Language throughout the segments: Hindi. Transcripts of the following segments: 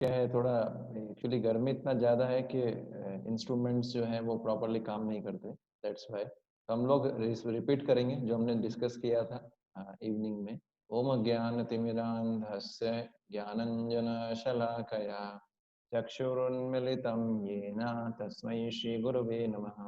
क्या है थोड़ा एक्चुअली गर्मी इतना ज़्यादा है कि इंस्ट्रूमेंट्स जो हैं वो प्रॉपरली काम नहीं करते, दैट्स व्हाई। तो हम लोग रिपीट करेंगे जो हमने डिस्कस किया था इवनिंग में। ओम अज्ञानतिमिरान्धस्य ज्ञानञ्जनशलाकया चक्षुरुन्मिलितं येन तस्मै श्रीगुरवे नमः।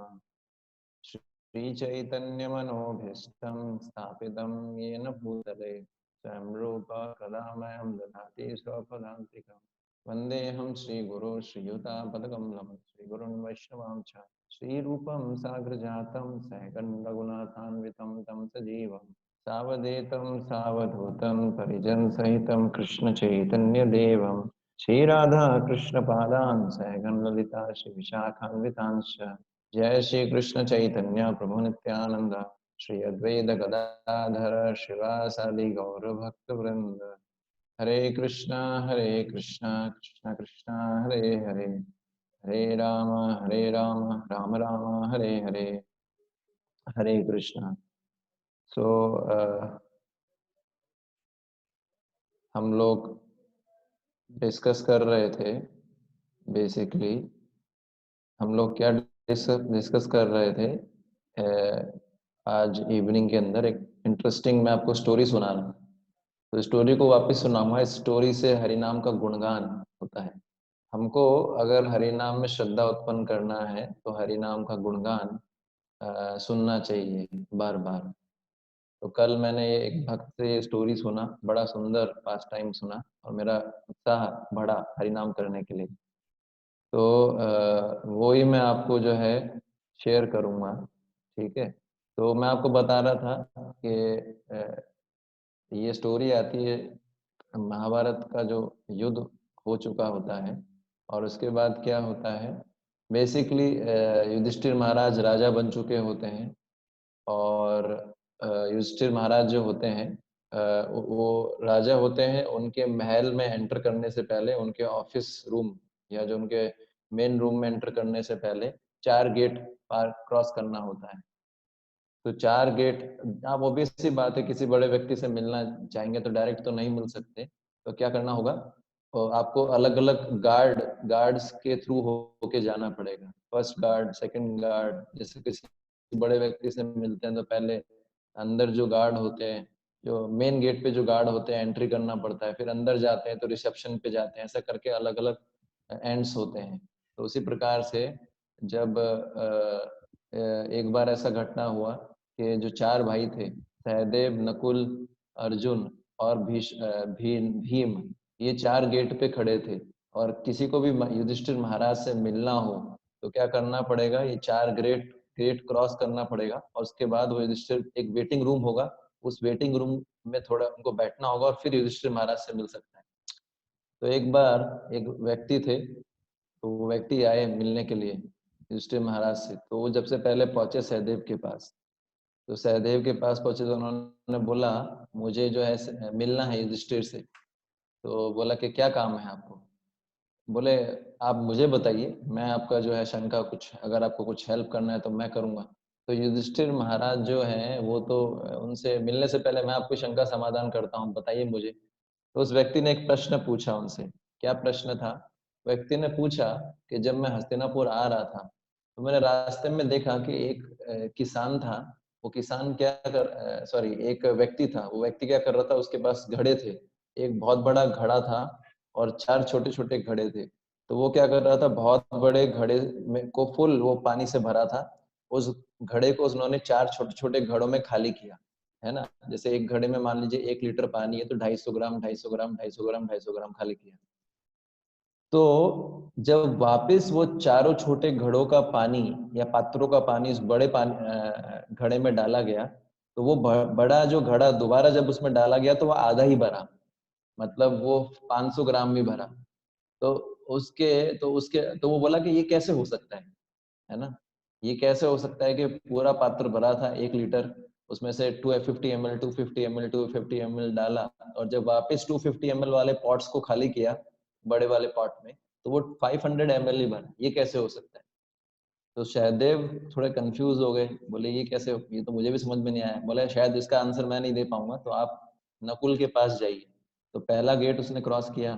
श्रीचैतन्यमनोभीष्टं स्थापितं येन भूतले स्वयं रूप कदा मह्यं ददाति स्वपदान्तिकम्। वन्देऽहं श्रीगुरो श्रीयुतापदकमलं श्रीगुरुन् वैष्णवां च श्रीरूपं साग्रजातं सहगन् रघुनाथान्वितं तं सजीवं सावधूतं सावधूतं परिजनसहितं कृष्णचैतन्यदेवं श्रीराधा कृष्णपादान् सहगन् ललिता श्रीविशाखान्वितांश्च। जय श्री कृष्ण चैतन्य प्रभु नित्यानंद श्री अद्वैत गदाधर शिवासादि गौर भक्त वृंद। हरे कृष्णा कृष्णा कृष्णा हरे हरे, हरे राम राम राम हरे हरे, हरे कृष्णा। सो हम लोग डिस्कस कर रहे थे बेसिकली, हम लोग क्या डिस्कस कर रहे थे। आज इवनिंग के अंदर एक इंटरेस्टिंग मैं आपको स्टोरी सुना रहा हूँ, तो स्टोरी को वापस सुनाऊंगा। इस स्टोरी से हरि नाम का गुणगान होता है। हमको अगर हरि नाम में श्रद्धा उत्पन्न करना है तो हरि नाम का गुणगान सुनना चाहिए बार बार। तो कल मैंने ये एक भक्त से ये स्टोरी सुना, बड़ा सुंदर पास टाइम सुना और मेरा उत्साह बढ़ा हरि नाम करने के लिए। तो वो ही मैं आपको जो है शेयर करूँगा, ठीक है। तो मैं आपको बता रहा था कि ये स्टोरी आती है महाभारत का जो युद्ध हो चुका होता है, और उसके बाद क्या होता है बेसिकली युधिष्ठिर महाराज राजा बन चुके होते हैं। और युधिष्ठिर महाराज जो होते हैं वो राजा होते हैं। उनके महल में एंटर करने से पहले, उनके ऑफिस रूम या जो उनके मेन रूम में एंटर करने से पहले 4 गेट पार क्रॉस करना होता है। तो 4 गेट, आप ऑब्वियस सी बात है किसी बड़े व्यक्ति से मिलना चाहेंगे तो डायरेक्ट तो नहीं मिल सकते, तो क्या करना होगा, और आपको अलग अलग गार्ड्स के थ्रू होके जाना पड़ेगा। फर्स्ट गार्ड, सेकंड गार्ड, जैसे किसी बड़े व्यक्ति से मिलते हैं तो पहले अंदर जो गार्ड होते हैं, जो मेन गेट पे जो गार्ड होते हैं, एंट्री करना पड़ता है, फिर अंदर जाते हैं तो रिसेप्शन पे जाते हैं, ऐसा करके अलग अलग एंड्स होते हैं। तो उसी प्रकार से जब एक बार ऐसा घटना हुआ कि जो 4 भाई थे, सहदेव, नकुल, अर्जुन और भीम, ये 4 गेट पे खड़े थे। और किसी को भी युधिष्ठिर महाराज से मिलना हो तो क्या करना पड़ेगा, ये 4 गेट गेट क्रॉस करना पड़ेगा, और उसके बाद वो युधिष्ठिर, एक वेटिंग रूम होगा, उस वेटिंग रूम में थोड़ा उनको बैठना होगा और फिर युधिष्ठिर महाराज से मिल सकता है। तो एक बार एक व्यक्ति थे, तो वो व्यक्ति आए मिलने के लिए युधिष्ठिर महाराज से। तो वो जब से पहले पहुंचे सहदेव के पास, तो सहदेव के पास पहुंचे तो उन्होंने बोला मुझे जो है मिलना है युधिष्ठिर से। तो बोला कि क्या काम है आपको। बोले आप मुझे बताइए, मैं आपका जो है शंका, कुछ अगर आपको कुछ हेल्प करना है तो मैं करूंगा। तो युधिष्ठिर महाराज जो हैं वो तो उनसे मिलने से पहले मैं आपकी शंका समाधान करता हूँ, बताइए मुझे। तो उस व्यक्ति ने एक प्रश्न पूछा उनसे। क्या प्रश्न था, व्यक्ति ने पूछा कि जब मैं हस्तिनापुर आ रहा था तो मैंने रास्ते में देखा कि एक किसान था। वो किसान क्या कर सॉरी एक व्यक्ति था, वो व्यक्ति क्या कर रहा था, उसके पास घड़े थे। एक बहुत बड़ा घड़ा था और 4 छोटे छोटे घड़े थे। तो वो क्या कर रहा था, बहुत बड़े घड़े में को फुल वो पानी से भरा था। उस घड़े को उन्होंने 4 छोटे छोटे घड़ों में खाली किया, है ना। जैसे एक घड़े में मान लीजिए 1 लीटर पानी है तो 250 ग्राम 250 ग्राम 250 ग्राम 250 ग्राम खाली किया। तो जब वापस वो चारों छोटे घड़ों का पानी या पात्रों का पानी उस बड़े पानी घड़े में डाला गया, तो वो बड़ा जो घड़ा दोबारा जब उसमें डाला गया तो वो आधा ही भरा, मतलब वो 500 ग्राम भी भरा। तो उसके वो बोला कि ये कैसे हो सकता है ना। ये कैसे हो सकता है कि पूरा पात्र भरा था 1 लीटर, उसमें से 250 ml 250 ml 250 ml डाला, और जब वापस 250 ml वाले पॉट्स को खाली किया, बड़े वाले पॉट में, तो वो 500 ml ही बना, ये कैसे हो सकता है। तो सहदेव थोड़े कंफ्यूज हो गए, बोले ये कैसे, ये तो मुझे भी समझ में नहीं आया। बोले शायद इसका आंसर मैं नहीं दे पाऊंगा, तो आप नकुल के पास जाइए। तो पहला गेट उसने क्रॉस किया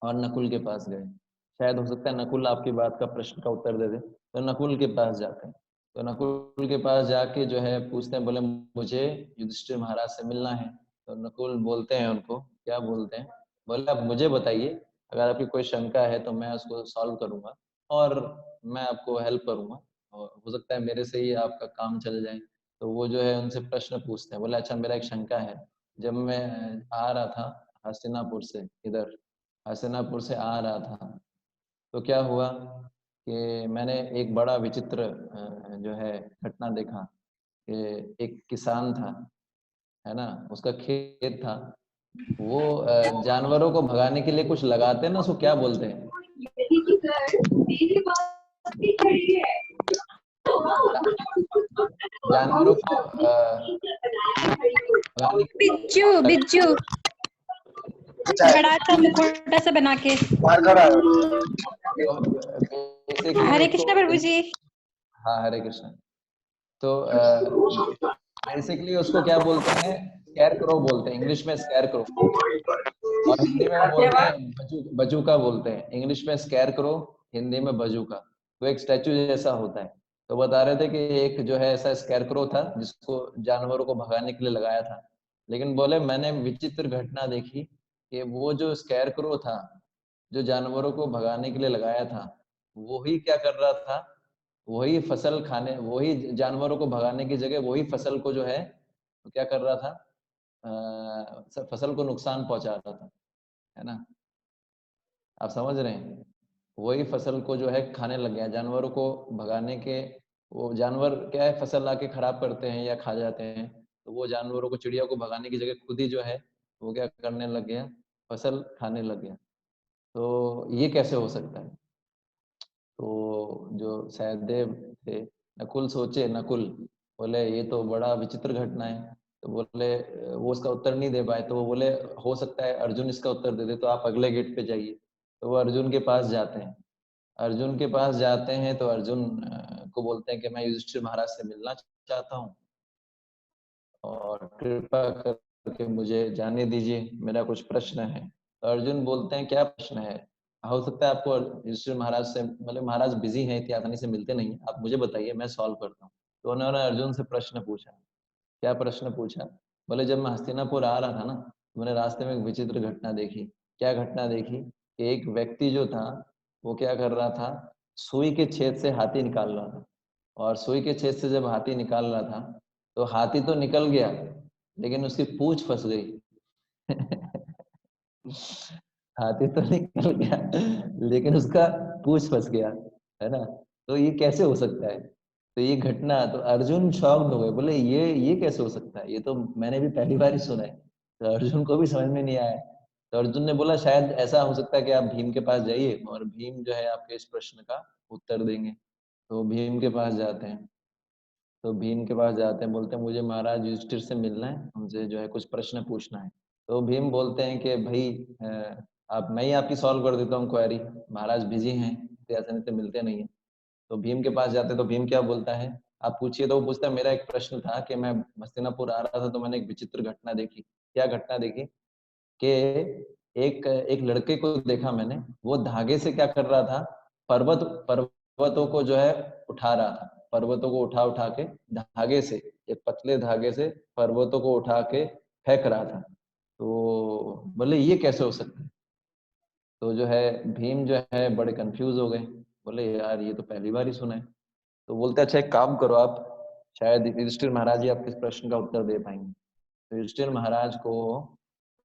और नकुल के पास गए। शायद हो सकता है नकुल आपकी बात का प्रश्न का उत्तर दे दे, तो नकुल के पास जाते हैं। तो नकुल के पास जाके जो है पूछते हैं, बोले मुझे युधिष्ठिर महाराज से मिलना है। तो नकुल बोलते हैं उनको, क्या बोलते हैं, बोले आप मुझे बताइए, अगर आपकी कोई शंका है तो मैं उसको सॉल्व करूंगा और मैं आपको हेल्प करूंगा, और हो सकता है मेरे से ही आपका काम चल जाए। तो वो जो है उनसे प्रश्न पूछते हैं, बोले अच्छा मेरा एक शंका है। जब मैं आ रहा था हस्तिनापुर से, इधर हस्तिनापुर से आ रहा था, तो क्या हुआ कि मैंने एक बड़ा विचित्र जो है घटना देखा कि एक किसान था, है ना, उसका खेत था। वो जानवरों को भगाने के लिए कुछ लगाते हैं ना, उसको क्या बोलते हैं? जानवरों को भगाने के बिज्जू लिए बिज्जू, बड़ा सा मुखौटा सा बना के। बेसिकली हरे उसको कृष्णा प्रभु जी। हाँ हरे कृष्ण। तो बेसिकली उसको क्या बोलते हैं, स्कैर क्रो बोलते हैं, इंग्लिश में स्कैर क्रो, और हिंदी में बोलते हैं बजूका बोलते हैं। इंग्लिश में स्कैर क्रो, हिंदी में बजूका। तो एक स्टैचू जैसा होता है। तो बता रहे थे कि एक जो है ऐसा स्कैर क्रो था जिसको जानवरों को भगाने के लिए लगाया था। लेकिन बोले मैंने विचित्र घटना देखी कि वो जो स्कैर क्रो था, जो जानवरों को भगाने के लिए लगाया था, वही क्या कर रहा था, वही फसल खाने, वही जानवरों को भगाने की जगह वही फसल को जो है तो क्या कर रहा था, फसल को नुकसान पहुंचा रहा था, है ना। आप समझ रहे हैं, वही फसल को जो है खाने लग गया जानवरों को भगाने के। वो जानवर क्या है, फसल आके खराब करते हैं या खा जाते हैं, तो वो जानवरों को, चिड़िया को भगाने की जगह खुद ही जो है वो क्या करने लग गया, फसल खाने लग गया। तो ये कैसे हो सकता है? तो जो सहदेव थे, नकुल सोचे, नकुल बोले ये तो बड़ा विचित्र घटना है। तो बोले वो उसका उत्तर नहीं दे पाए, तो वो बोले हो सकता है अर्जुन इसका उत्तर दे दे, तो आप अगले गेट पे जाइए। तो वो अर्जुन के पास जाते हैं। अर्जुन के पास जाते हैं तो अर्जुन को बोलते हैं कि मैं युधिष्ठिर महाराज से मिलना चाहता हूँ और कृपा करके मुझे जाने दीजिए, मेरा कुछ प्रश्न है। तो अर्जुन बोलते हैं क्या प्रश्न है? हो सकता है आपको युधिष्ठिर महाराज से, मतलब महाराज बिजी हैं, इतनी आसानी से मिलते नहीं हैं, आप मुझे बताइए मैं सॉल्व करता हूँ। तो उन्होंने अर्जुन से प्रश्न पूछा। क्या प्रश्न पूछा? बोले जब मैं हस्तिनापुर आ रहा था ना, तो मैंने रास्ते में एक विचित्र घटना देखी। क्या घटना देखी? कि एक व्यक्ति जो था वो क्या कर रहा था, सुई के छेद से हाथी निकाल रहा था। और सुई के छेद से जब हाथी निकाल रहा था, तो हाथी तो निकल गया लेकिन उसकी पूंछ फंस गई। हाथी तो निकल गया लेकिन उसका पूंछ फंस गया, है ना। तो ये कैसे हो सकता है? तो ये घटना, तो अर्जुन शॉक्ड हो गए, बोले ये कैसे हो सकता है, ये तो मैंने भी पहली बार ही सुना है। तो अर्जुन को भी समझ में नहीं आया। तो अर्जुन ने बोला शायद ऐसा हो सकता है कि आप भीम के पास जाइए और भीम जो है आपके इस प्रश्न का उत्तर देंगे। तो भीम के पास जाते हैं। तो भीम के पास जाते हैं, बोलते हैं मुझे महाराज युधिष्ठिर से मिलना है, उनसे जो है कुछ प्रश्न पूछना है। तो भीम बोलते हैं कि भाई आप, मैं ही आपकी सॉल्व कर देता हूँ क्वेरी, महाराज बिजी हैं, इतनी आसानी से मिलते नहीं है। तो भीम के पास जाते हैं, तो भीम क्या बोलता है, आप पूछिए। तो वो पूछता है मेरा एक प्रश्न था कि मैं हस्तिनापुर आ रहा था तो मैंने एक विचित्र घटना देखी। क्या घटना देखी? कि एक एक लड़के को देखा मैंने, वो धागे से क्या कर रहा था, पर्वतों को जो है उठा रहा था। पर्वतों को उठा उठा के धागे से, एक पतले धागे से पर्वतों को उठा के फेंक रहा था। तो बोले ये कैसे हो सकता है? तो जो है भीम जो है बड़े कंफ्यूज हो गए, बोले यार ये तो पहली बार ही सुना है। तो बोलते अच्छा एक काम करो आप, शायद युधिष्ठिर महाराज जी आपके इस प्रश्न का उत्तर दे पाएंगे। तो युधिष्ठिर महाराज को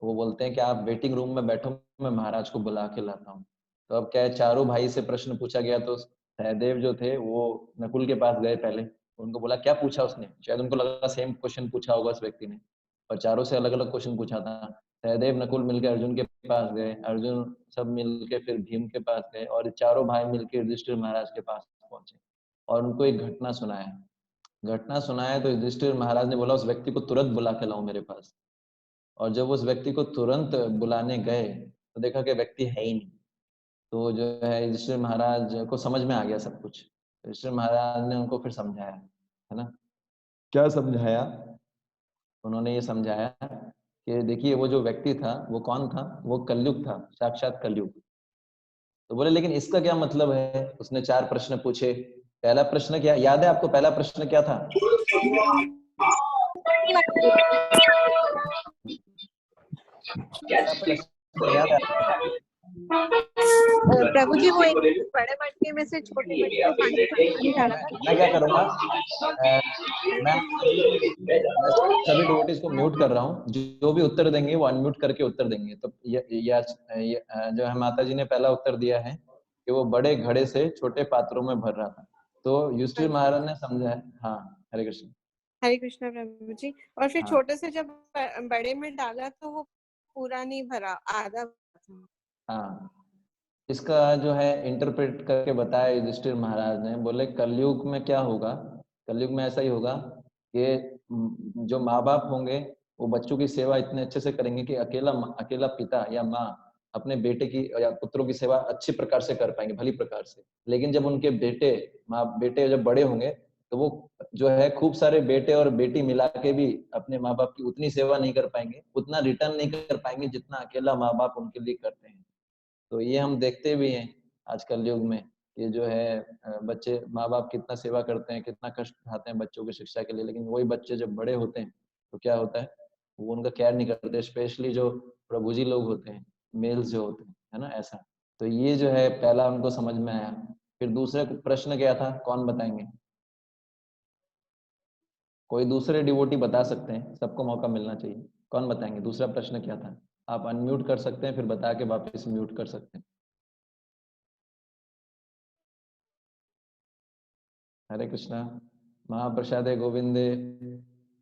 वो बोलते हैं कि आप वेटिंग रूम में बैठो, मैं महाराज को बुला के लाता हूँ। तो अब क्या है, चारों भाई से प्रश्न पूछा गया। तो सहदेव जो थे वो नकुल के पास गए पहले, उनको बोला क्या पूछा उसने, शायद उनको लगा सेम क्वेश्चन पूछा होगा उस व्यक्ति ने, और चारों से अलग अलग क्वेश्चन पूछा था। सहदेव नकुल मिलकर अर्जुन के पास गए, अर्जुन सब मिलके फिर भीम के पास गए, और चारों भाई मिलकर युधिष्ठिर महाराज के पास पहुंचे और उनको एक घटना सुनाया। घटना सुनाया तो युधिष्ठिर महाराज ने बोला उस व्यक्ति को तुरंत बुला के लाओ मेरे पास। और जब उस व्यक्ति को तुरंत बुलाने गए तो देखा कि व्यक्ति है ही नहीं। तो जो है युधिष्ठिर महाराज को समझ में आ गया सब कुछ। युधिष्ठिर महाराज ने उनको फिर समझाया, है ना। क्या समझाया? उन्होंने ये समझाया कि देखिए वो जो व्यक्ति था वो कौन था, वो कलयुग था, साक्षात कलयुग। तो बोले लेकिन इसका क्या मतलब है? उसने 4 प्रश्न पूछे। पहला प्रश्न क्या याद है आपको? पहला प्रश्न क्या था? पहला प्रश्न याद है आपको? प्रभु जी वो एक बड़े मटके में से छोटे मटके में पानी डाला था। मैं क्या करूंगा, मैं सभी डिवोटीज को म्यूट कर रहा हूँ, जो भी उत्तर देंगे वो अनम्यूट करके उत्तर देंगे। तो जो है माता जी ने पहला उत्तर दिया है कि वो बड़े घड़े से छोटे पात्रों में भर रहा था। तो युधिष्ठिर महाराज ने समझा है। हाँ, हरे कृष्ण। हरे कृष्णा प्रभु जी। और फिर हाँ। छोटे से जब बड़े में डाला तो वो पूरा नहीं भरा, आधा था। हाँ, इसका जो है इंटरप्रेट करके बताया युधिष्ठिर महाराज ने। बोले कलयुग में क्या होगा, कलयुग में ऐसा ही होगा कि जो माँ बाप होंगे वो बच्चों की सेवा इतने अच्छे से करेंगे कि अकेला पिता या माँ अपने बेटे की या पुत्रों की सेवा अच्छी प्रकार से कर पाएंगे, भली प्रकार से। लेकिन जब उनके बेटे जब बड़े होंगे तो वो जो है खूब सारे बेटे और बेटी मिला के भी अपने माँ बाप की उतनी सेवा नहीं कर पाएंगे, उतना रिटर्न नहीं कर पाएंगे जितना अकेला माँ बाप उनके लिए करते हैं। तो ये हम देखते भी हैं आजकल युग में, ये जो है बच्चे माँ बाप कितना सेवा करते हैं, कितना कष्ट उठाते हैं बच्चों की शिक्षा के लिए, लेकिन वही बच्चे जब बड़े होते हैं तो क्या होता है, वो उनका केयर नहीं करते। स्पेशली जो प्रभु जी लोग होते हैं, मेल्स जो होते हैं, है ना, ऐसा। तो ये जो है पहला उनको समझ में आया। फिर दूसरा प्रश्न क्या था, कौन बताएंगे? कोई दूसरे डिवोटी बता सकते हैं, सबको मौका मिलना चाहिए। कौन बताएंगे दूसरा प्रश्न क्या था? आप अनम्यूट कर सकते हैं, फिर बता के वापस म्यूट कर सकते हैं। हरे कृष्णा। महाप्रसादे गोविंदे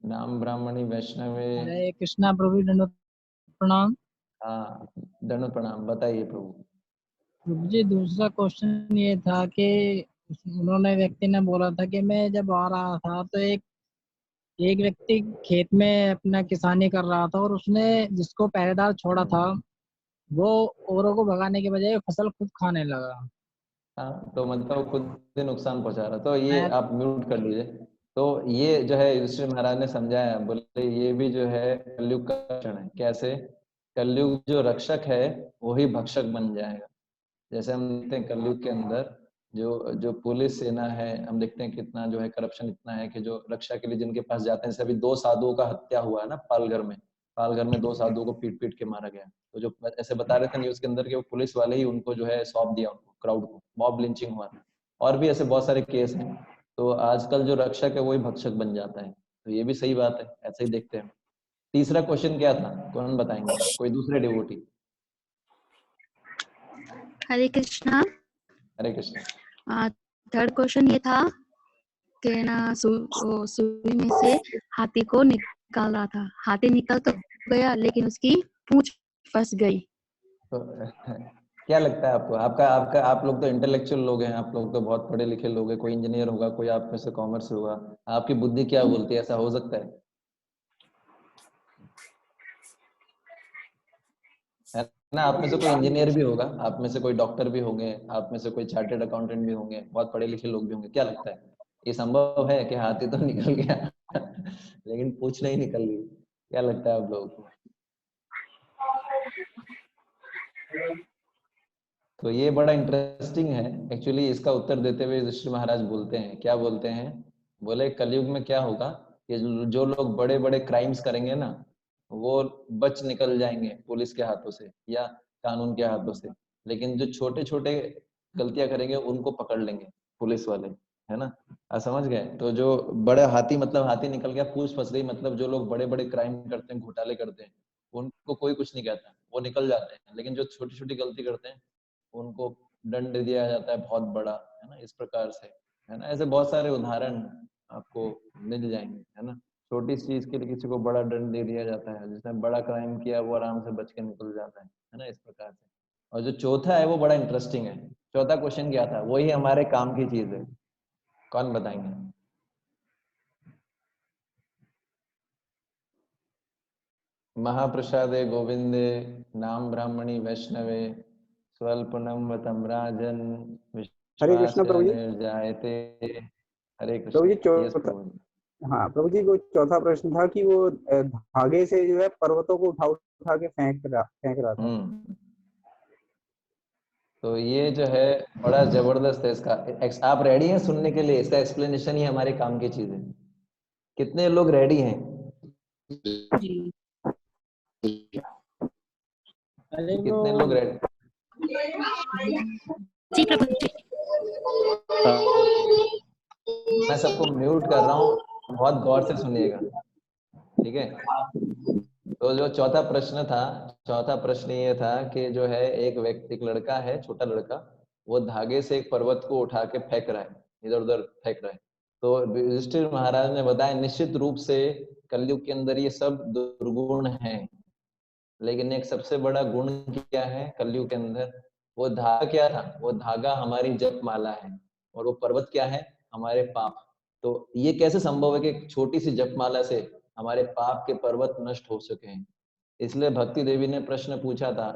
नाम ब्राह्मणी वैष्णवे। हरे कृष्णा प्रभु, दंडवत प्रणाम। हाँ, दंड प्रणाम। बताइए प्रभु। प्रभु जी दूसरा क्वेश्चन ये था कि उन्होंने व्यक्ति ने बोला था कि मैं जब आ रहा था तो एक एक व्यक्ति खेत में अपना किसानी कर रहा था और उसने जिसको पहरेदार छोड़ा था वो औरों को भगाने के बजाय फसल खुद खाने लगा। हाँ, तो मतलब खुद से नुकसान पहुंचा रहा, तो ये मैं आप म्यूट कर लीजिए। तो ये जो है युधिष्ठिर महाराज ने समझाया, बोले ये भी जो है कलयुग का लक्षण है। कैसे? कलयुग जो रक्षक है वही भक्षक बन जाएगा। जैसे हम देखते हैं कलयुग के अंदर जो जो पुलिस सेना है, हम देखते हैं कितना जो है करप्शन इतना है कि जो रक्षा के लिए जिनके पास जाते हैं, जैसे अभी 2 साधुओं का हत्या हुआ है ना पालघर में। पालघर में 2 साधुओं को पीट पीट के मारा गया। तो जो ऐसे बता रहे थे न्यूज के अंदर कि वो पुलिस वाले ही उनको जो है सौंप दिया, उनको क्राउड को, मॉब लिंचिंग हुआ था। और भी ऐसे बहुत सारे केस हैं। तो आजकल जो रक्षक है वही भक्षक बन जाता है। तो ये भी सही बात है, ऐसे ही देखते हैं। तीसरा क्वेश्चन क्या था, कौन बताएंगे? कोई दूसरे डिवोटी? हरे कृष्णा। हरे कृष्ण। थर्ड क्वेश्चन ये था कि ना सुई में से हाथी को निकाल रहा था। हाथी निकल तो गया लेकिन उसकी पूंछ फंस गई। तो क्या लगता है आपको? आपका आपका आप लोग तो इंटेलेक्चुअल लोग हैं, आप लोग तो बहुत पढ़े लिखे लोग हैं। कोई इंजीनियर होगा, कोई आप में से कॉमर्स होगा। आपकी बुद्धि क्या बोलती है, ऐसा हो सकता है ना? आप में से कोई इंजीनियर भी होगा, आप में से कोई डॉक्टर भी होंगे, आप में से कोई चार्टेड अकाउंटेंट भी होंगे, बहुत पढ़े लिखे लोग भी होंगे। क्या लगता है, ये संभव है कि हाथी तो निकल गया लेकिन पूंछ नहीं निकल गई? क्या लगता है आप लोगों को? तो ये बड़ा इंटरेस्टिंग है एक्चुअली। इसका उत्तर देते हुए युधिष्ठिर महाराज बोलते हैं, क्या बोलते हैं? बोले कलयुग में क्या होगा कि जो लोग बड़े बड़े क्राइम्स करेंगे ना, वो बच निकल जाएंगे पुलिस के हाथों से या कानून के हाथों से। लेकिन जो छोटे छोटे गलतियां करेंगे उनको पकड़ लेंगे पुलिस वाले, है ना? आप समझ गए? तो जो बड़े हाथी, मतलब हाथी निकल गया, पूंछ फंस गई, मतलब जो लोग बड़े बड़े क्राइम करते हैं, घोटाले करते हैं, उनको कोई कुछ नहीं कहता, वो निकल जाते हैं। लेकिन जो छोटी छोटी गलती करते हैं उनको दंड दिया जाता है बहुत बड़ा, है ना? इस प्रकार से, है ना? ऐसे बहुत सारे उदाहरण आपको मिल जाएंगे, है ना? छोटी चीज के लिए किसी को बड़ा दंड दे दिया जाता है, जिसने बड़ा क्राइम किया वो आराम से बच के निकल जाता है ना? इस प्रकार से। और जो चौथा है वो बड़ा इंटरेस्टिंग है। चौथा क्वेश्चन क्या था? वही हमारे काम की चीज है। कौन बताएंगे? महाप्रसादे गोविंदे नाम ब्राह्मणी वैष्णवे स्वल्पनम वतम राजन हरे कृष्ण विश्वास प्रभु जी। निर्जायते। हरे प्रभु जी कृष्ण। यस चौथा, प्रभु जी। हाँ प्रभु जी, वो चौथा प्रश्न था कि वो धागे से जो है पर्वतों को उठा उठा के फेंक रहा था। तो तो ये जो है बड़ा जबरदस्त है इसका। आप रेडी हैं सुनने के लिए? इसका एक्सप्लेनेशन ही हमारे काम की चीज है। कितने लोग रेडी हैं? जी अरे वो कितने लोग रेडी? जी प्रभु जी। मैं सबको म्यूट कर रहा हूँ, बहुत गौर से सुनिएगा, ठीक है? तो जो चौथा प्रश्न था, चौथा प्रश्न ये था कि जो है एक व्यक्ति, एक लड़का है, छोटा लड़का, वो धागे से एक पर्वत को उठा के फेंक रहा है, इधर उधर फेंक रहा है। तो युधिष्ठिर महाराज ने बताया निश्चित रूप से कलयुग के अंदर ये सब दुर्गुण हैं, लेकिन एक सबसे बड़ा गुण क्या है कलयुग के अंदर? वो धागा क्या था? वो धागा हमारी जप माला है, और वो पर्वत क्या है? हमारे पाप। तो ये कैसे संभव है कि एक छोटी सी जप माला से हमारे पाप के पर्वत नष्ट हो सके हैं? इसलिए भक्ति देवी ने प्रश्न पूछा था,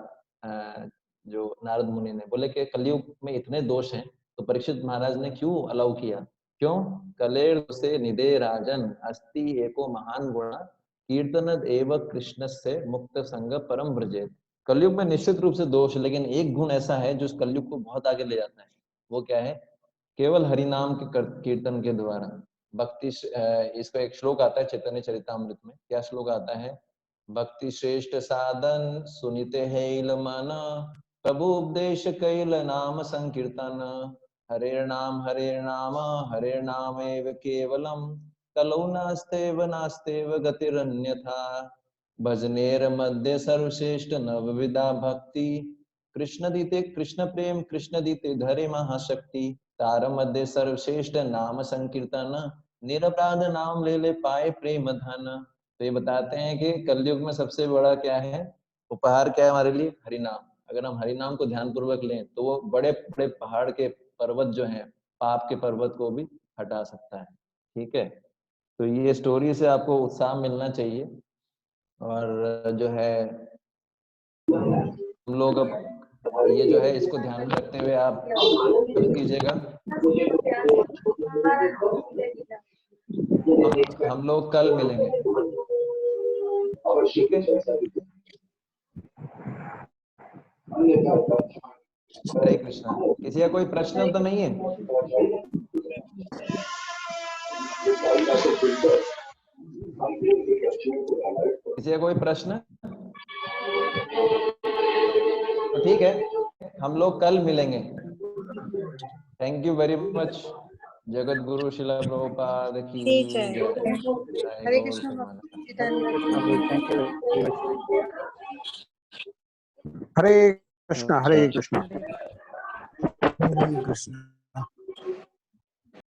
जो नारद मुनि ने, बोले कि कलयुग में इतने दोष हैं तो परीक्षित महाराज ने क्यों अलाउ किया? क्यों? कलेर से निदे राजन अस्ति एको महान गुण कीर्तनद एव कृष्ण से मुक्त संग परम ब्रजेत। कलयुग में निश्चित रूप से दोष, लेकिन एक गुण ऐसा है जो इस कलयुग को बहुत आगे ले जाता है। वो क्या है? केवल हरिनाम के कीर्तन के द्वारा भक्ति। इसका एक श्लोक आता है चैतन्य चरितामृत में। क्या श्लोक आता है? भक्ति श्रेष्ठ साधन सुनिते हैल मन प्रभु उपदेश कैल नाम संकीर्तन हरे नाम हरे नाम एव केवलम कलौ नास्तेव नास्तेव गतिरन्यथा भजनेर मध्य सर्वश्रेष्ठ नवविधा भक्ति कृष्ण दीते कृष्ण प्रेम कृष्ण दीते धरे महाशक्ति तार मध्य सर्वश्रेष्ठ नाम संकीर्तन निरपराध नाम ले पाए प्रेम धन। तो ये बताते हैं कि कलयुग में सबसे बड़ा क्या है, उपहार क्या है हमारे लिए? हरिनाम। अगर हम हरिनाम को ध्यान पूर्वक लें तो वो बड़े बड़े पहाड़ के पर्वत जो हैं, पाप के पर्वत को भी हटा सकता है, ठीक है? तो ये स्टोरी से आपको उत्साह मिलना चाहिए। और जो है हम लोग अब ये जो है इसको ध्यान में रखते हुए आप जप कीजिएगा। हम लोग कल मिलेंगे, ठीक है? हरे कृष्णा। किसी का कोई प्रश्न तो नहीं है? किसी का कोई प्रश्न? तो ठीक है, हम लोग कल मिलेंगे। Thank you very much. Jagat Guru शिला प्रभुपाद की ठीक है। जय। हरे कृष्ण भक्ति जी, धन्यवाद। हरे कृष्णा हरे कृष्णा। हरे कृष्ण।